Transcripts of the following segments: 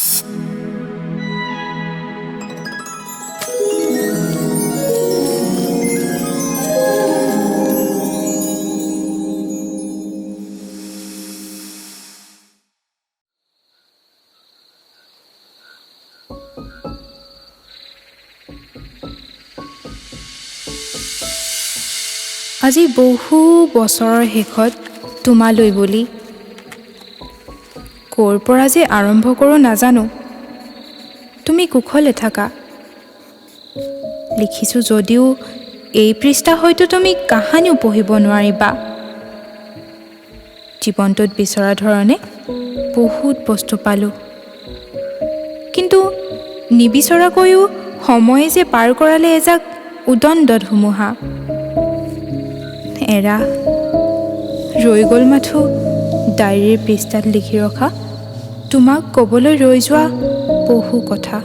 আজি বহু বছৰৰ শেষত তোমালৈ বুলি ক'ৰ পৰা যে আৰম্ভ কৰোঁ নাজানো। তুমি কুশলে থাকা। লিখিছোঁ যদিও এই পৃষ্ঠা হয়তো তুমি কাহানিও পঢ়িব নোৱাৰিবা। জীৱনটোত বিচৰা ধৰণে বহুত বস্তু পালোঁ, কিন্তু নিবিচৰাকৈও সময়ে যে পাৰ কৰালে এজাক উদণ্ড ধুমুহা। এৰা ৰৈ গ'ল মাথো ডায়েৰীৰ পৃষ্ঠাত লিখি ৰখা তোমাক ক'বলৈ ৰৈ যোৱা বহু কথা।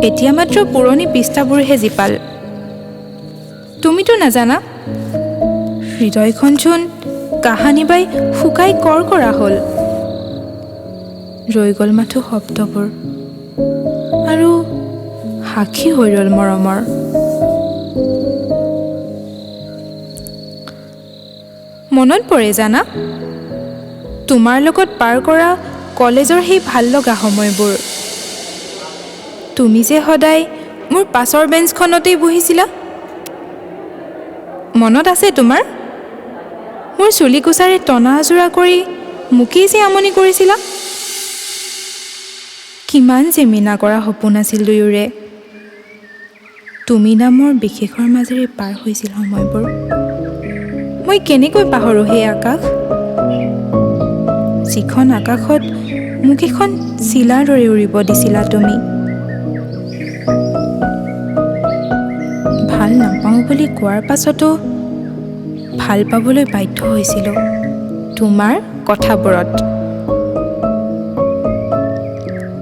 এতিয়া মাত্ৰ পুৰণি পৃষ্ঠাবোৰহে জীপাল। তুমিতো নাজানা হৃদয়খন চোন কাহানি বাই শুকাই কৰকৰা হ'ল। ৰৈ গ'ল মাথো শব্দবোৰ আৰু সাক্ষী হৈ ৰ'ল মৰমৰ। মনত পৰে জানা তোমাৰ লগত পাৰ কৰা কলেজৰ সেই ভাল লগা সময়বোৰ। তুমি যে সদায় মোৰ পাছৰ বেঞ্চখনতেই বহিছিলা। মনত আছে তোমাৰ? মোৰ চুলিকোচাৰে টনা আজোৰা কৰি মোকেই যে আমনি কৰিছিলা। কিমান যে মিনা কৰা সপোন আছিল দুয়োৰে। তুমি নামৰ বিশেষৰ মাজেৰে পাৰ হৈছিল সময়বোৰ। মই কেনেকৈ পাহৰোঁ সেই আকাশ, যিখন আকাশত মোক এখন চিলাৰ দৰে উৰিব দিছিলা তুমি। ভাল নাপাওঁ বুলি কোৱাৰ পাছতো ভাল পাবলৈ বাধ্য হৈছিলোঁ তোমাৰ কথাবোৰত।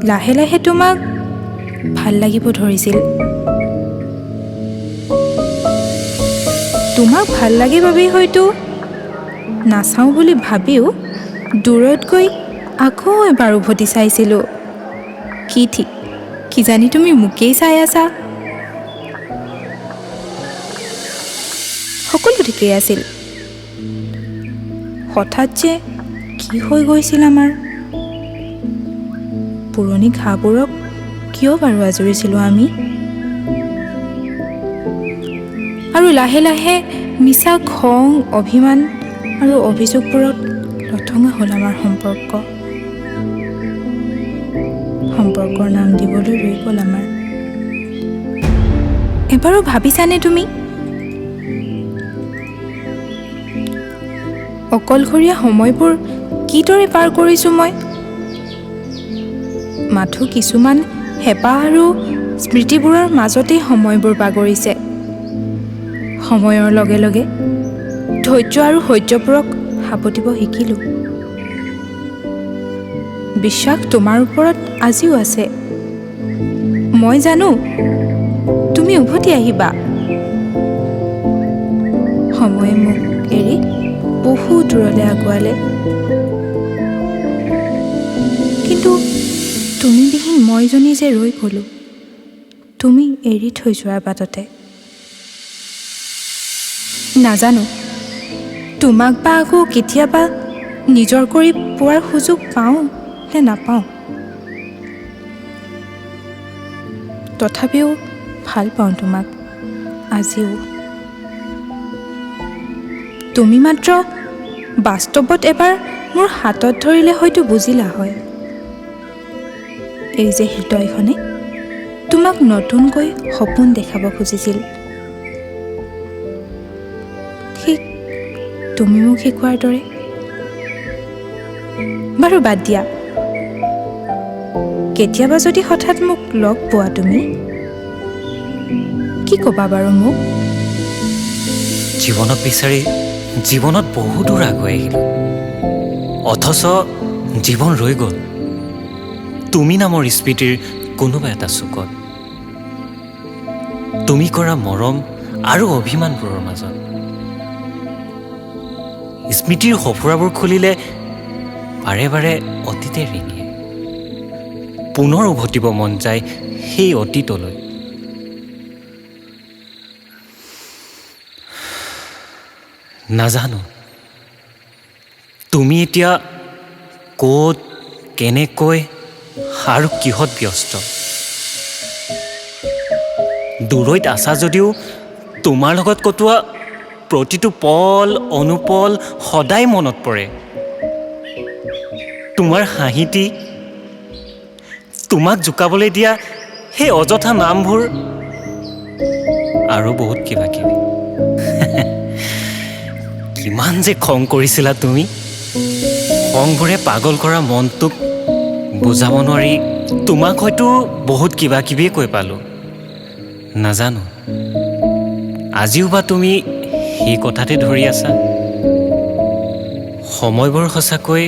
লাহে লাহে তোমাক ভাল লাগিব ধৰিছিল। তোমাক ভাল লাগে বাবেই হয়তো নাচাওঁ বুলি ভাবিও দূৰত গৈ আকৌ এবাৰ উভতি চাইছিলোঁ। কি ঠিক কিজানি তুমি মোকেই চাই আছা। সকলো ঠিকেই আছিল। হঠাৎ যে কি হৈ গৈছিল আমাৰ। পুৰণি ঘাঁবোৰক কিয় বাৰু আজৰিছিলোঁ আমি। আৰু লাহে লাহে মিছা খং, অভিমান আৰু অভিযোগবোৰত লথঙা হ'ল আমাৰ সম্পৰ্কৰ নাম দিবলৈ ৰৈ গ'ল আমাৰ। এবাৰো ভাবিছানে তুমি অকলশৰীয়া সময়বোৰ কিদৰে পাৰ কৰিছোঁ মই। মাথো কিছুমান হেঁপাহ আৰু স্মৃতিবোৰৰ মাজতেই সময়বোৰ বাগৰিছে। সময়ৰ লগে লগে ধৈৰ্য আৰু সহ্যবোৰক সাবটিব শিকিলোঁ। বিশ্বাস তোমাৰ ওপৰত আজিও আছে। মই জানো তুমি উভতি আহিবা। সময়ে মোক এৰি বহু দূৰলৈ আগুৱালে, কিন্তু তুমি বিহীন মইজনী যে ৰৈ গ'লোঁ তুমি এৰি থৈ যোৱাৰ বাটতে। নাজানো তোমাক বা আকৌ কেতিয়াবা নিজৰ কৰি পোৱাৰ সুযোগ পাওঁ নে নাপাওঁ। তথাপিও ভাল পাওঁ তোমাক আজিও। তুমি মাত্ৰ বাস্তৱত এবাৰ মোৰ হাতত ধৰিলে হয়তো বুজিলা হয়, এই যে হৃদয়খনে তোমাক নতুনকৈ সপোন দেখাব খুজিছিল। ঠিক তুমি মোক শিকোৱাৰ দৰে। বাৰু বাদ দিয়া, কেতিয়াবা যদি হঠাৎ মোক লগ পোৱা তুমি কি ক'বা বাৰু মোক? জীৱনক বিচাৰি জীৱনত বহু দূৰ আগুৱাই আহিলোঁ, অথচ জীৱন ৰৈ গ'ল তুমি নামৰ স্মৃতিৰ কোনোবা এটা চুকত। তুমি কৰা মৰম আৰু অভিমানবোৰৰ মাজত স্মৃতিৰ সফুৰাবোৰ খুলিলে বাৰে বাৰে অতীতে ৰিঙিয়ে। পুনৰ উভতিব মন যায় সেই অতীতলৈ। নাজানো তুমি এতিয়া ক'ত, কেনেকৈ আৰু কিহত ব্যস্ত। দূৰৈত আছা যদিও তোমাৰ লগত কটোৱা প্ৰতিটো পল অনুপল সদায় মনত পৰে। তোমাৰ হাঁহিটি, তোমাক জোকাবলৈ দিয়া সেই অযথা নামবোৰ আৰু বহুত কিবা কিবি। কিমান যে খং কৰিছিলা তুমি। খংবোৰে পাগল কৰা মনটোক বুজাব নোৱাৰি তোমাক হয়তো বহুত কিবা কিবিয়ে কৈ পালোঁ। নাজানো আজিও বা তুমি সেই কথাতে ধৰি আছা। সময়বোৰ সঁচাকৈ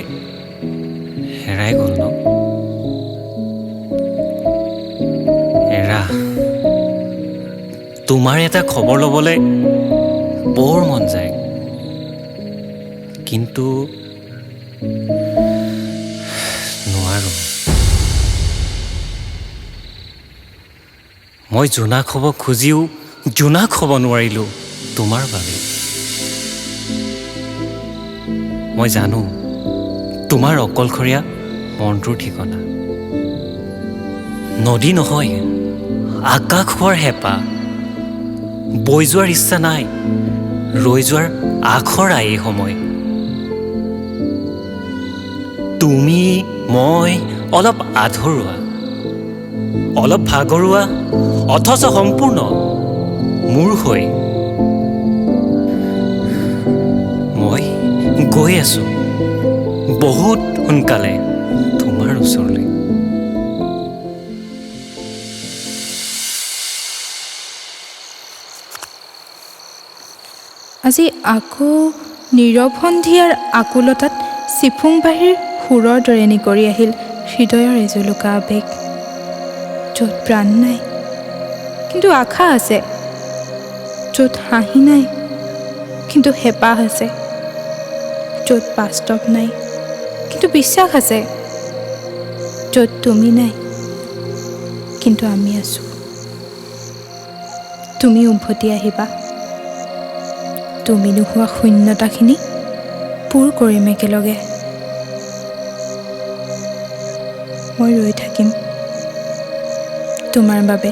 হেৰাই গ'ল ন? এৰা, তোমাৰ এটা খবৰ ল'বলৈ বৰ মন যায়, কিন্তু নোৱাৰো। মই জোনাক হ'ব খুজিও জোনাক হ'ব নোৱাৰিলোঁ তোমাৰ বাবে। মই জানো তোমাৰ অকলশৰীয়া মনটোৰ ঠিকনা নদী নহয়, আকাশ হোৱাৰ হেঁপাহ। বৈ যোৱাৰ ইচ্ছা নাই, ৰৈ যোৱাৰ আখৰা এই সময়। তুমি মই অলপ আধৰুৱা, অলপ ভাগৰুৱা, অথচ সম্পূৰ্ণ মোৰ হৈ। মই গৈ আছো বহুত সোনকালে তোমাৰ ওচৰলৈ। আজি আকৌ নীৰৱ সন্ধিয়াৰ আকুলতাত চিফুং বাহিৰ সুৰৰ দৰে নিকৰি আহিল হৃদয়ৰ এজুলুকা আৱেগ। য'ত প্ৰাণ নাই কিন্তু আশা আছে, য'ত হাঁহি নাই কিন্তু হেঁপাহ আছে, য'ত বাস্তৱ নাই কিন্তু বিশ্বাস আছে, য'ত তুমি নাই কিন্তু আমি আছোঁ। তুমি উভতি আহিবা, তুমি নোহোৱা শূন্যতাখিনি পূৰ কৰিম একেলগে। মই ৰৈ থাকিম তোমাৰ বাবে।